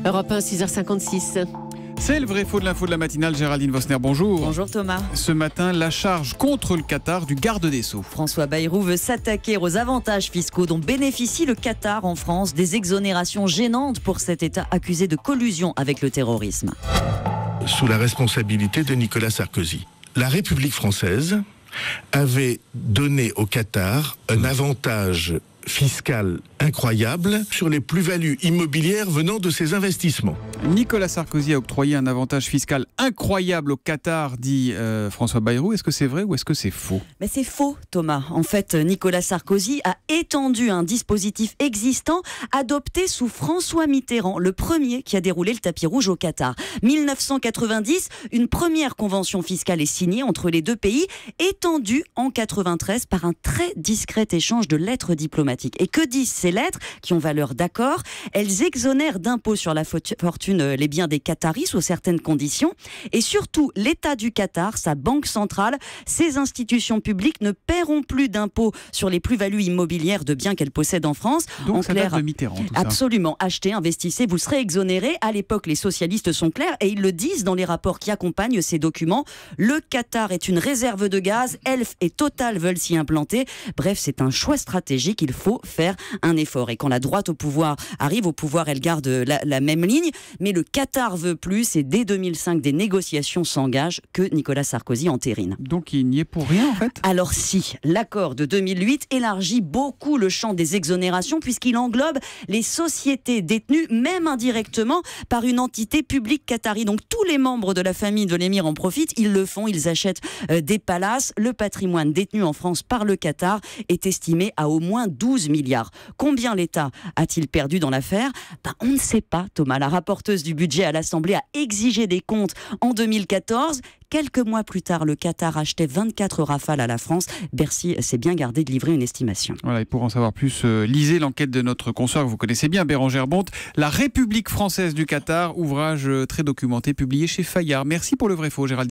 Europe 1, 6h56. C'est le vrai faux de l'info de la matinale. Géraldine Vosner, bonjour. Bonjour Thomas. Ce matin, la charge contre le Qatar du garde des Sceaux. François Bayrou veut s'attaquer aux avantages fiscaux dont bénéficie le Qatar en France, des exonérations gênantes pour cet État accusé de collusion avec le terrorisme. Sous la responsabilité de Nicolas Sarkozy, la République française avait donné au Qatar un avantage fiscal incroyable sur les plus-values immobilières venant de ses investissements. Nicolas Sarkozy a octroyé un avantage fiscal incroyable au Qatar, dit François Bayrou. Est-ce que c'est vrai ou est-ce que c'est faux ? Mais c'est faux, Thomas. En fait, Nicolas Sarkozy a étendu un dispositif existant adopté sous François Mitterrand, le premier qui a déroulé le tapis rouge au Qatar. 1990, une première convention fiscale est signée entre les deux pays, étendue en 93 par un très discret échange de lettres diplomatiques. Et que disent ces lettres qui ont valeur d'accord ? Elles exonèrent d'impôts sur la fortune les biens des Qataris sous certaines conditions. Et surtout, l'État du Qatar, sa banque centrale, ses institutions publiques ne paieront plus d'impôts sur les plus-values immobilières de biens qu'elles possèdent en France. Donc en ça clair, date de Mitterrand, tout ça. Absolument. Achetez, investissez, vous serez exonérés. À l'époque, les socialistes sont clairs et ils le disent dans les rapports qui accompagnent ces documents. Le Qatar est une réserve de gaz. Elf et Total veulent s'y implanter. Bref, c'est un choix stratégique. Il faut faire un effort. Et quand la droite arrive au pouvoir, elle garde la même ligne. Mais le Qatar veut plus et dès 2005, des négociations s'engagent que Nicolas Sarkozy entérine. Donc il n'y est pour rien en fait ? Alors si, l'accord de 2008 élargit beaucoup le champ des exonérations puisqu'il englobe les sociétés détenues, même indirectement, par une entité publique qatari. Donc tous les membres de la famille de l'émir en profitent, ils le font, ils achètent des palaces. Le patrimoine détenu en France par le Qatar est estimé à au moins 12 milliards. Combien l'État a-t-il perdu dans l'affaire ? On ne sait pas, Thomas. La rapporteuse du budget à l'Assemblée a exigé des comptes en 2014. Quelques mois plus tard, le Qatar achetait 24 Rafales à la France. Bercy s'est bien gardé de livrer une estimation. Voilà, et pour en savoir plus, lisez l'enquête de notre consoeur que vous connaissez bien, Bérangère Bonte, La République française du Qatar, ouvrage très documenté, publié chez Fayard. Merci pour le vrai faux, Géraldine.